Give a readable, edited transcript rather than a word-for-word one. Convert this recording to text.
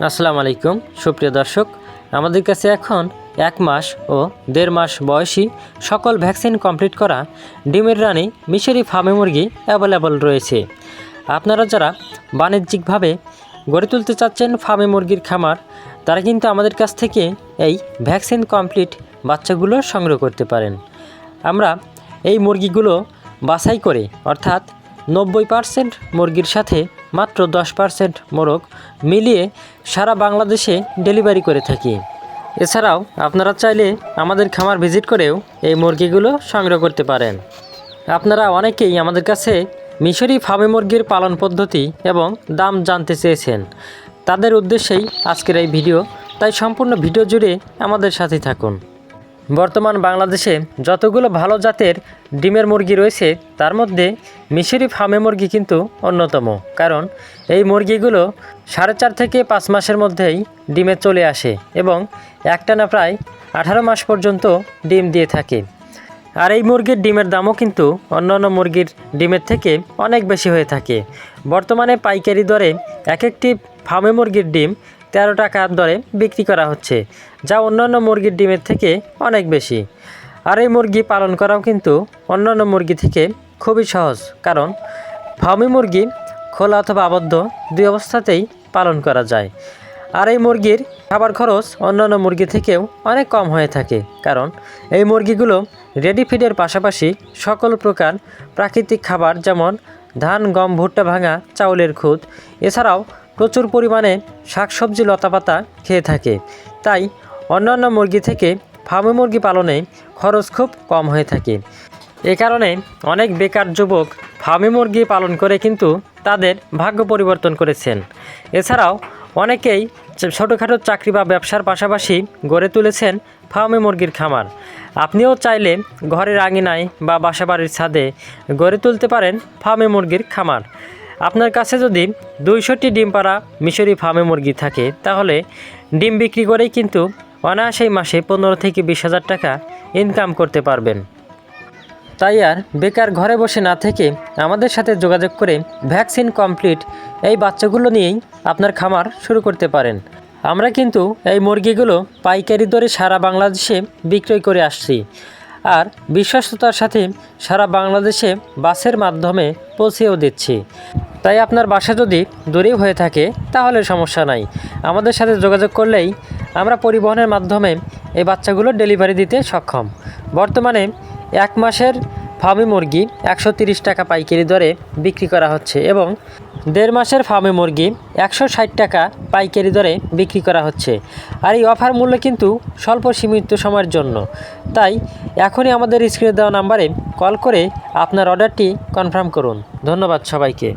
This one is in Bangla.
আসসালামু আলাইকুম সুপ্রিয় দর্শক, আমাদের কাছে এখন 1 মাস ও 1.5 মাস বয়সী সকল ভ্যাকসিন কমপ্লিট করা ডিমের রানী মিশরি ফার্মে মুরগি অ্যাভেলেবল রয়েছে। আপনারা যারা বাণিজ্যিকভাবে গড়ে তুলতে চাচ্ছেন ফার্মে মুরগির খামার, তারা কিন্তু আমাদের কাছ থেকে এই ভ্যাকসিন কমপ্লিট বাচ্চাগুলো সংগ্রহ করতে পারেন। আমরা এই মুরগিগুলো বাছাই করে অর্থাৎ 90% মুরগির সাথে মাত্র 10% মোরগ মিলিয়ে সারা বাংলাদেশে ডেলিভারি করে থাকি। এছাড়াও আপনারা চাইলে আমাদের খামার ভিজিট করেও এই মুরগিগুলো সংগ্রহ করতে পারেন। আপনারা অনেকেই আমাদের কাছে মিশরি ফার্মে মুরগির পালন পদ্ধতি এবং দাম জানতে চেয়েছেন, তাদের উদ্দেশ্যেই আজকের এই ভিডিও, তাই সম্পূর্ণ ভিডিও জুড়ে আমাদের সাথে থাকুন। বর্তমান বাংলাদেশে যতগুলো ভালো জাতের ডিমের মুরগি রয়েছে তার মধ্যে মিশরি ফার্মে মুরগি কিন্তু অন্যতম, কারণ এই মুরগিগুলো 4.5 থেকে 5 মাসের মধ্যেই ডিমে চলে আসে এবং একটানা প্রায় 18 মাস পর্যন্ত ডিম দিয়ে থাকে। আর এই মুরগির ডিমের দামও কিন্তু অন্যান্য মুরগির ডিমের থেকে অনেক বেশি হয়ে থাকে। বর্তমানে পাইকারি দরে এক একটি ফার্মে মুরগির ডিম 13 টাকার দরে বিক্রি করা হচ্ছে, যা অন্যান্য মুরগির ডিমের থেকে অনেক বেশি। আর এই মুরগি পালন করাও কিন্তু অন্যান্য মুরগি থেকে খুবই সহজ, কারণ ফার্মে মুরগি খোলা অথবা আবদ্ধ দুই অবস্থাতেই পালন করা যায়। আর এই মুরগির খাবার খরচ অন্যান্য মুরগি থেকেও অনেক কম হয়ে থাকে, কারণ এই মুরগিগুলো রেডি ফিডের পাশাপাশি সকল প্রকার প্রাকৃতিক খাবার যেমন ধান, গম, ভুট্টা ভাঙা, চাউলের খুদ, এছাড়াও প্রচুর পরিমাণে শাকসবজি, লতাপাতা খেয়ে থাকে। তাই অন্যান্য মুরগি থেকে ফার্মে মুরগি পালনে খরচ খুব কম হয়ে থাকে। এ কারণে অনেক বেকার যুবক ফার্মে মুরগি পালন করে কিন্তু তাদের ভাগ্য পরিবর্তন করেছেন। এছাড়াও অনেকেই ছোটোখাটো চাকরি বা ব্যবসার পাশাপাশি গড়ে তুলেছেন ফার্মে মুরগির খামার। আপনিও চাইলে ঘরের আঙিনায় বা বাসাবাড়ির ছাদে গড়ে তুলতে পারেন ফার্মে মুরগির খামার। আপনার কাছে যদি 200টি ডিম পাড়া মিশরি ফার্মে মুরগি থাকে, তাহলে ডিম বিক্রি করেই কিন্তু অনায়াসেই মাসে 15 থেকে 20,000 টাকা ইনকাম করতে পারবেন। তাই আর বেকার ঘরে বসে না থেকে আমাদের সাথে যোগাযোগ করে ভ্যাকসিন কমপ্লিট এই বাচ্চাগুলো নিয়েই আপনার খামার শুরু করতে পারেন। আমরা কিন্তু এই মুরগিগুলো পাইকারি দরে সারা বাংলাদেশে বিক্রয় করে আসছি, আর বিশ্বস্ততার সাথে সারা বাংলাদেশে বাসের মাধ্যমে পৌঁছেও দিচ্ছি। তাই আপনার বাসা যদি দূরেও হয়ে থাকে তাহলে সমস্যা নাই, আমাদের সাথে যোগাযোগ করলেই আমরা পরিবহনের মাধ্যমে এই বাচ্চাগুলো ডেলিভারি দিতে সক্ষম। বর্তমানে 1 মাসের ফার্মে মুরগি 130 টাকা পাইকারি দরে বিক্রি করা হচ্ছে এবং 1.5 মাসের ফার্মে মুরগি 160 টাকা পাইকারি দরে বিক্রি করা হচ্ছে। আর এই অফার মূল্য কিন্তু স্বল্প সীমিত সময়ের জন্য, তাই এখনই আমাদের স্ক্রিনে দেওয়া নাম্বারে কল করে আপনার অর্ডারটি কনফার্ম করুন। ধন্যবাদ সবাইকে।